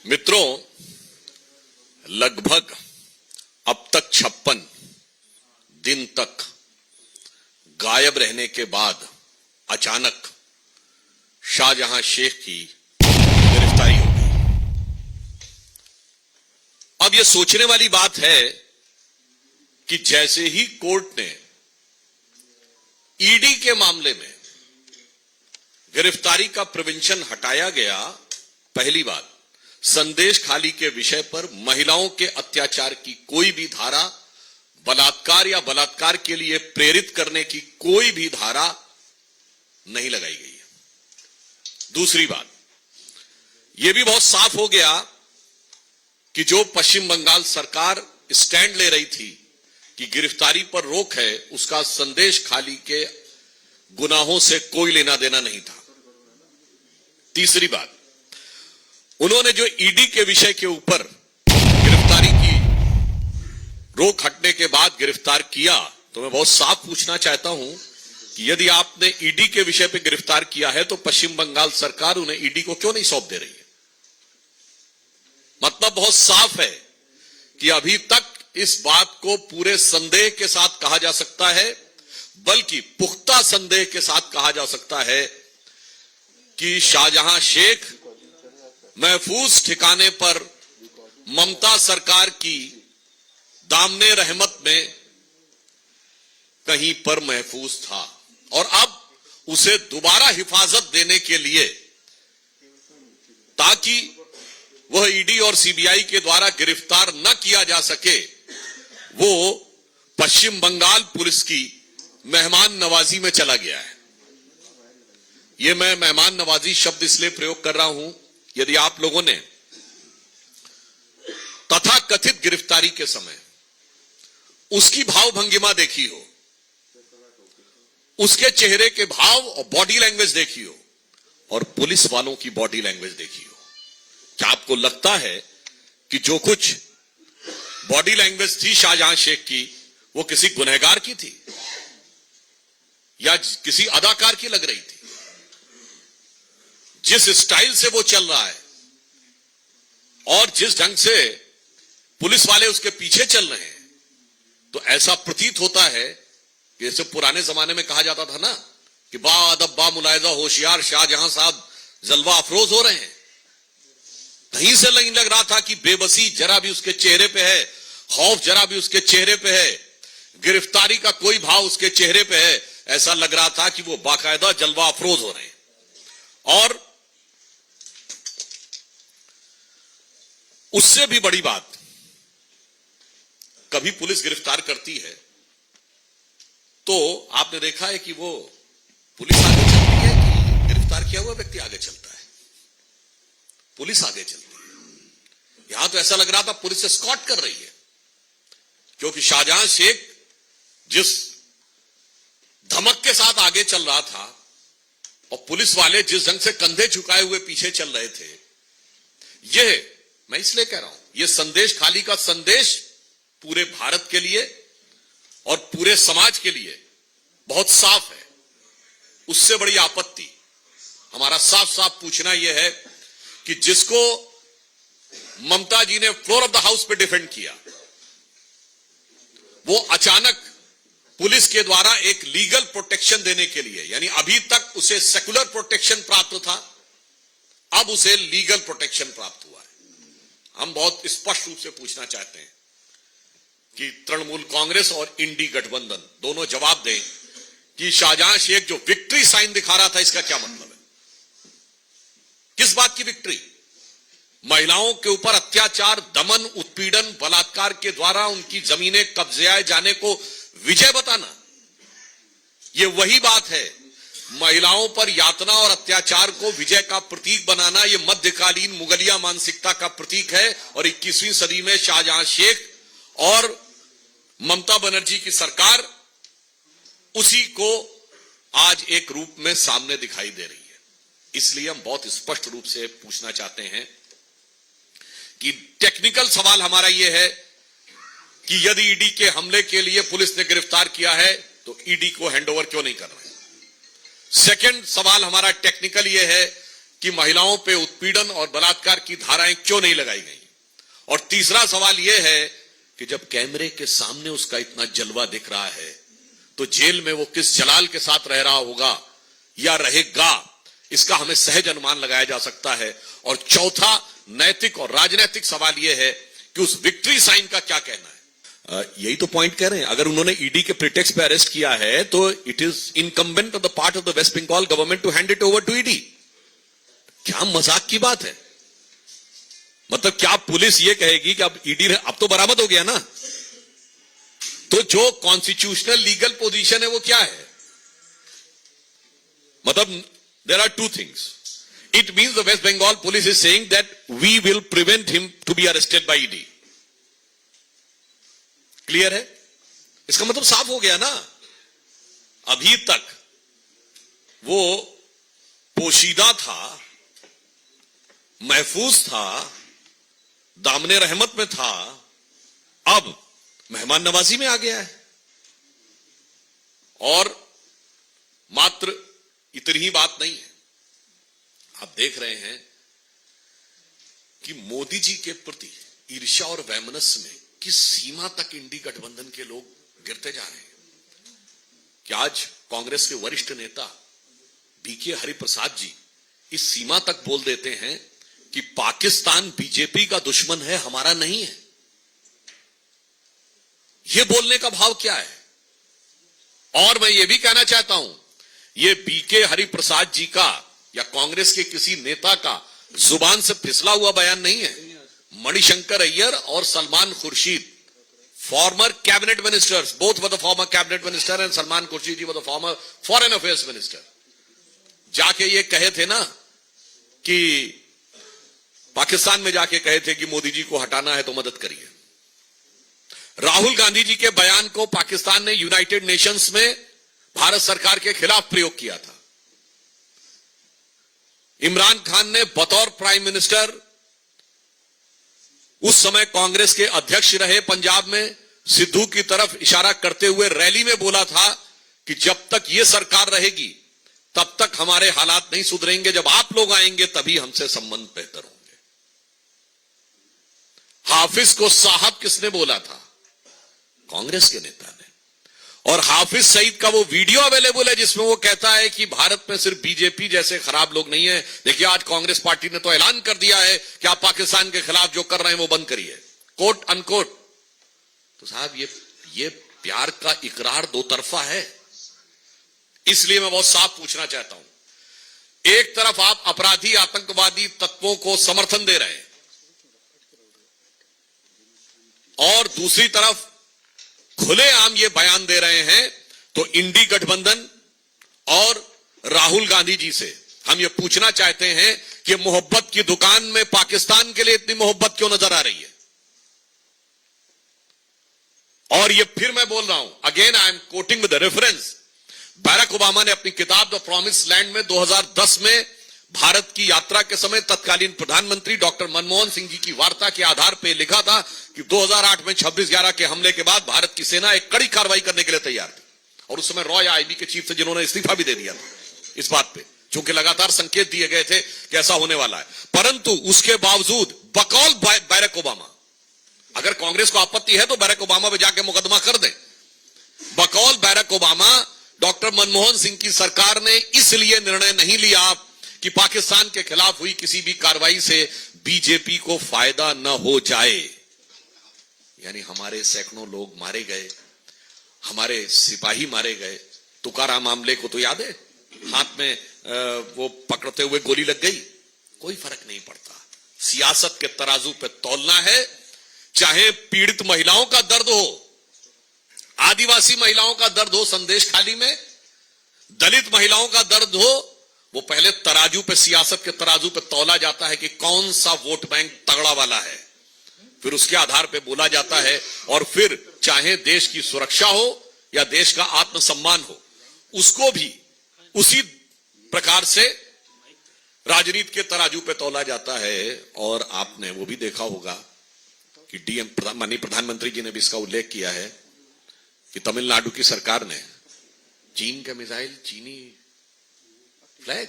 मित्रों, लगभग अब तक 56 दिन तक गायब रहने के बाद अचानक शाहजहां शेख की गिरफ्तारी हो गई। अब यह सोचने वाली बात है कि जैसे ही कोर्ट ने ईडी के मामले में गिरफ्तारी का प्रिवेंशन हटाया गया, पहली बात संदेश खाली के विषय पर महिलाओं के अत्याचार की कोई भी धारा, बलात्कार या बलात्कार के लिए प्रेरित करने की कोई भी धारा नहीं लगाई गई है। दूसरी बात, यह भी बहुत साफ हो गया कि जो पश्चिम बंगाल सरकार स्टैंड ले रही थी कि गिरफ्तारी पर रोक है, उसका संदेश खाली के गुनाहों से कोई लेना देना नहीं था। तीसरी बात, उन्होंने जो ईडी के विषय के ऊपर गिरफ्तारी की रोक हटने के बाद गिरफ्तार किया, तो मैं बहुत साफ पूछना चाहता हूं कि यदि आपने ईडी के विषय पर गिरफ्तार किया है तो पश्चिम बंगाल सरकार उन्हें ईडी को क्यों नहीं सौंप दे रही है? मतलब बहुत साफ है कि अभी तक इस बात को पूरे संदेह के साथ कहा जा सकता है, बल्कि पुख्ता संदेह के साथ कहा जा सकता है कि शाहजहां शेख महफूज ठिकाने पर ममता सरकार की दामने रहमत में कहीं पर महफूज था और अब उसे दोबारा हिफाजत देने के लिए, ताकि वह ईडी और सीबीआई के द्वारा गिरफ्तार न किया जा सके, वो पश्चिम बंगाल पुलिस की मेहमान नवाजी में चला गया है। यह मैं मेहमान नवाजी शब्द इसलिए प्रयोग कर रहा हूं, यदि आप लोगों ने तथाकथित गिरफ्तारी के समय उसकी भाव भंगिमा देखी हो, उसके चेहरे के भाव और बॉडी लैंग्वेज देखी हो, और पुलिस वालों की बॉडी लैंग्वेज देखी हो, क्या आपको लगता है कि जो कुछ बॉडी लैंग्वेज थी शाहजहां शेख की, वो किसी गुनहगार की थी या किसी अदाकार की लग रही थी? जिस स्टाइल से वो चल रहा है और जिस ढंग से पुलिस वाले उसके पीछे चल रहे हैं, तो ऐसा प्रतीत होता है कि जैसे पुराने जमाने में कहा जाता था ना कि बा अदब बा मुलायजा होशियार शाहजहां साहब जलवा अफरोज हो रहे हैं। कहीं से नहीं लग रहा था कि बेबसी जरा भी उसके चेहरे पे है, खौफ जरा भी उसके चेहरे पे है, गिरफ्तारी का कोई भाव उसके चेहरे पे है। ऐसा लग रहा था कि वो बाकायदा जलवा अफरोज हो रहे हैं। और उससे भी बड़ी बात, कभी पुलिस गिरफ्तार करती है तो आपने देखा है कि वो पुलिस आगे चलती है कि गिरफ्तार किया हुआ व्यक्ति आगे चलता है? पुलिस आगे चलती है। यहां तो ऐसा लग रहा था पुलिस एस्कॉर्ट कर रही है, क्योंकि शाहजहां शेख जिस धमक के साथ आगे चल रहा था और पुलिस वाले जिस ढंग से कंधे झुकाए हुए पीछे चल रहे थे, यह मैं इसलिए कह रहा हूं, यह संदेश खाली का संदेश पूरे भारत के लिए और पूरे समाज के लिए बहुत साफ है। उससे बड़ी आपत्ति हमारा साफ साफ पूछना यह है कि जिसको ममता जी ने फ्लोर ऑफ द हाउस पे डिफेंड किया, वो अचानक पुलिस के द्वारा एक लीगल प्रोटेक्शन देने के लिए, यानी अभी तक उसे सेकुलर प्रोटेक्शन प्राप्त था, अब उसे लीगल प्रोटेक्शन प्राप्त हुआ है। हम बहुत स्पष्ट रूप से पूछना चाहते हैं कि तृणमूल कांग्रेस और इंडी गठबंधन दोनों जवाब दें कि शाहजहां शेख जो विक्ट्री साइन दिखा रहा था, इसका क्या मतलब है? किस बात की विक्ट्री? महिलाओं के ऊपर अत्याचार, दमन, उत्पीड़न, बलात्कार के द्वारा उनकी जमीनें कब्जे जाने को विजय बताना, यह वही बात है। महिलाओं पर यातना और अत्याचार को विजय का प्रतीक बनाना, यह मध्यकालीन मुगलिया मानसिकता का प्रतीक है। और 21वीं सदी में शाहजहां शेख और ममता बनर्जी की सरकार उसी को आज एक रूप में सामने दिखाई दे रही है। इसलिए हम बहुत स्पष्ट रूप से पूछना चाहते हैं कि टेक्निकल सवाल हमारा यह है कि यदि ईडी के हमले के लिए पुलिस ने गिरफ्तार किया है तो ईडी को हैंडओवर क्यों नहीं कर रहे हैं? सेकंड सवाल हमारा टेक्निकल यह है कि महिलाओं पे उत्पीड़न और बलात्कार की धाराएं क्यों नहीं लगाई गई? और तीसरा सवाल यह है कि जब कैमरे के सामने उसका इतना जलवा दिख रहा है तो जेल में वो किस जलाल के साथ रह रहा होगा या रहेगा, इसका हमें सहज अनुमान लगाया जा सकता है। और चौथा नैतिक और राजनीतिक सवाल यह है कि उस विक्ट्री साइन का क्या कहना है। यही तो पॉइंट कह रहे हैं, अगर उन्होंने ईडी के प्रिटेक्स्ट पे अरेस्ट किया है तो it is incumbent of the part of the West Bengal government to hand it over to ED. क्या मजाक की बात है? मतलब क्या पुलिस ये कहेगी कि अब ईडी अब तो बरामद हो गया ना, तो जो कॉन्स्टिट्यूशनल लीगल पोजीशन है वो क्या है? मतलब there are two things. It means the West Bengal police is saying that we will prevent him to be arrested by ED. Clear है? इसका मतलब साफ हो गया ना, अभी तक वो पोशीदा था, महफूज था, दामने रहमत में था, अब मेहमान नवाजी में आ गया है। और मात्र इतनी ही बात नहीं है, आप देख रहे हैं कि मोदी जी के प्रति ईर्ष्या और वैमनस्य में किस सीमा तक इंडी गठबंधन के लोग गिरते जा रहे हैं कि आज कांग्रेस के वरिष्ठ नेता बीके हरिप्रसाद जी इस सीमा तक बोल देते हैं कि पाकिस्तान बीजेपी का दुश्मन है, हमारा नहीं है। यह बोलने का भाव क्या है? और मैं यह भी कहना चाहता हूं, यह बीके हरिप्रसाद जी का या कांग्रेस के किसी नेता का जुबान से फिसला हुआ बयान नहीं है। मणिशंकर अय्यर और Salman Khurshid, former cabinet ministers, both were the former cabinet minister and Salman Khurshid ji were the former foreign affairs minister, जाके ये कहे थे ना कि पाकिस्तान में जाके कहे थे कि मोदी जी को हटाना है तो मदद करिए। राहुल गांधी जी के बयान को पाकिस्तान ने यूनाइटेड नेशंस में भारत सरकार के खिलाफ प्रयोग किया था। इमरान खान ने बतौर प्राइम मिनिस्टर, उस समय कांग्रेस के अध्यक्ष रहे पंजाब में, सिद्धू की तरफ इशारा करते हुए रैली में बोला था कि जब तक यह सरकार रहेगी तब तक हमारे हालात नहीं सुधरेंगे, जब आप लोग आएंगे तभी हमसे संबंध बेहतर होंगे। हाफिज को साहब किसने बोला था? कांग्रेस के नेता ने। और हाफिज सईद का वो वीडियो अवेलेबल है जिसमें वो कहता है कि भारत में सिर्फ बीजेपी जैसे खराब लोग नहीं है, देखिए आज कांग्रेस पार्टी ने तो ऐलान कर दिया है कि आप पाकिस्तान के खिलाफ जो कर रहे हैं वो बंद करिए, कोट अनकोट। तो साहब ये प्यार का इकरार दो तरफा है। इसलिए मैं बहुत साफ पूछना चाहता हूं, एक तरफ आप अपराधी आतंकवादी तत्वों को समर्थन दे रहे हैं और दूसरी तरफ खुलेआम ये बयान दे रहे हैं, तो इंडी गठबंधन और राहुल गांधी जी से हम ये पूछना चाहते हैं कि मोहब्बत की दुकान में पाकिस्तान के लिए इतनी मोहब्बत क्यों नजर आ रही है? और ये फिर मैं बोल रहा हूं, again I am quoting with reference, Barack Obama ने अपनी किताब द प्रॉमिस लैंड में 2010 में भारत की यात्रा के समय तत्कालीन प्रधानमंत्री डॉक्टर मनमोहन सिंह जी की वार्ता के आधार पर लिखा था कि 2008 में 26/11 के हमले के बाद भारत की सेना एक कड़ी कार्रवाई करने के लिए तैयार थी। और उस समय रॉय आईबी के चीफ थे जिन्होंने इस्तीफा भी दे दिया था इस बात पे, क्योंकि लगातार संकेत दिए गए थे कि ऐसा होने वाला है। परंतु उसके बावजूद बकौल बैरक ओबामा, अगर कांग्रेस को आपत्ति है तो बैरक ओबामा पे जाके मुकदमा कर दे, बकौल Barack Obama doctor Manmohan Singh की सरकार ने इसलिए निर्णय नहीं लिया कि पाकिस्तान के खिलाफ हुई किसी भी कार्रवाई से बीजेपी को फायदा न हो जाए। यानी हमारे सैकड़ों लोग मारे गए, हमारे सिपाही मारे गए। तुकाराम आमले को तो याद है, हाथ में वो पकड़ते हुए गोली लग गई, कोई फर्क नहीं पड़ता। सियासत के तराजू पे तौलना है, चाहे पीड़ित महिलाओं का दर्द हो, आदिवासी महिलाओं का दर्द हो संदेश खाली में, दलित महिलाओं का दर्द हो, वो पहले तराजू पे, सियासत के तराजू पे तौला जाता है कि कौन सा वोट बैंक तगड़ा वाला है, फिर उसके आधार पे बोला जाता है। और फिर चाहे देश की सुरक्षा हो या देश का आत्मसम्मान हो, उसको भी उसी प्रकार से राजनीति के तराजू पे तौला जाता है। और आपने वो भी देखा होगा कि माननीय प्रधानमंत्री जी ने भी इसका उल्लेख किया है कि तमिलनाडु की सरकार ने चीन का मिसाइल, चीनी फ्लैग,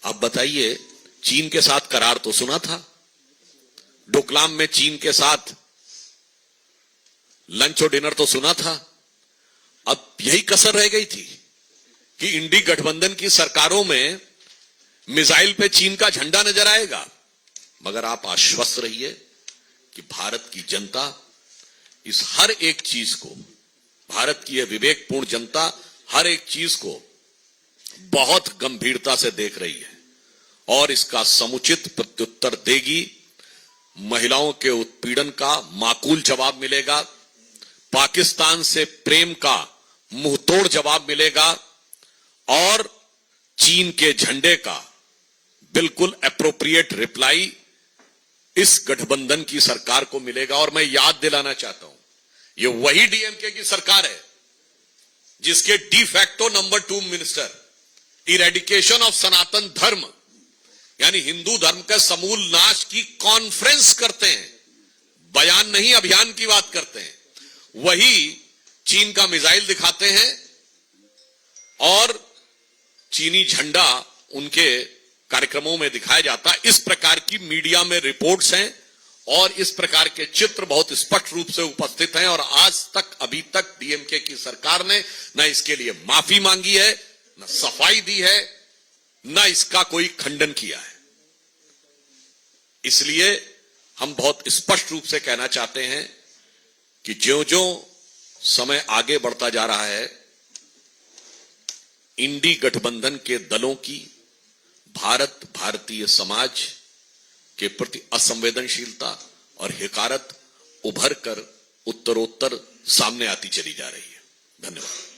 आप बताइए, चीन के साथ करार तो सुना था, डोकलाम में चीन के साथ लंच और डिनर तो सुना था। अब यही कसर रह गई थी कि इंडी गठबंधन की सरकारों में मिसाइल पे चीन का झंडा नजर आएगा। मगर आप आश्वस्त रहिए कि भारत की जनता इस हर एक चीज को, भारत की यह विवेकपूर्ण जनता हर एक चीज को बहुत गंभीरता से देख रही है और इसका समुचित प्रत्युत्तर देगी। महिलाओं के उत्पीड़न का माकूल जवाब मिलेगा, पाकिस्तान से प्रेम का मुंहतोड़ जवाब मिलेगा और चीन के झंडे का बिल्कुल एप्रोप्रिएट रिप्लाई इस गठबंधन की सरकार को मिलेगा। और मैं याद दिलाना चाहता हूं, ये वही डीएमके की सरकार है जिसके de facto number 2 minister eradication of Sanatan Dharma यानी हिंदू धर्म के समूल नाश की कॉन्फ्रेंस करते हैं, बयान नहीं अभियान की बात करते हैं। वही चीन का मिसाइल दिखाते हैं और चीनी झंडा उनके कार्यक्रमों में दिखाया जाता है। इस प्रकार की मीडिया में रिपोर्ट्स हैं और इस प्रकार के चित्र बहुत स्पष्ट रूप से उपस्थित हैं और आज तक अभी तक डीएमके की सरकार ने न इसके लिए माफी मांगी है, न सफाई दी है, न इसका कोई खंडन किया है। इसलिए हम बहुत स्पष्ट रूप से कहना चाहते हैं कि ज्यों-ज्यों समय आगे बढ़ता जा रहा है, इंडी गठबंधन के दलों की भारतीय समाज के प्रति असंवेदनशीलता और हिकारत उभर कर उत्तरोत्तर सामने आती चली जा रही है। धन्यवाद।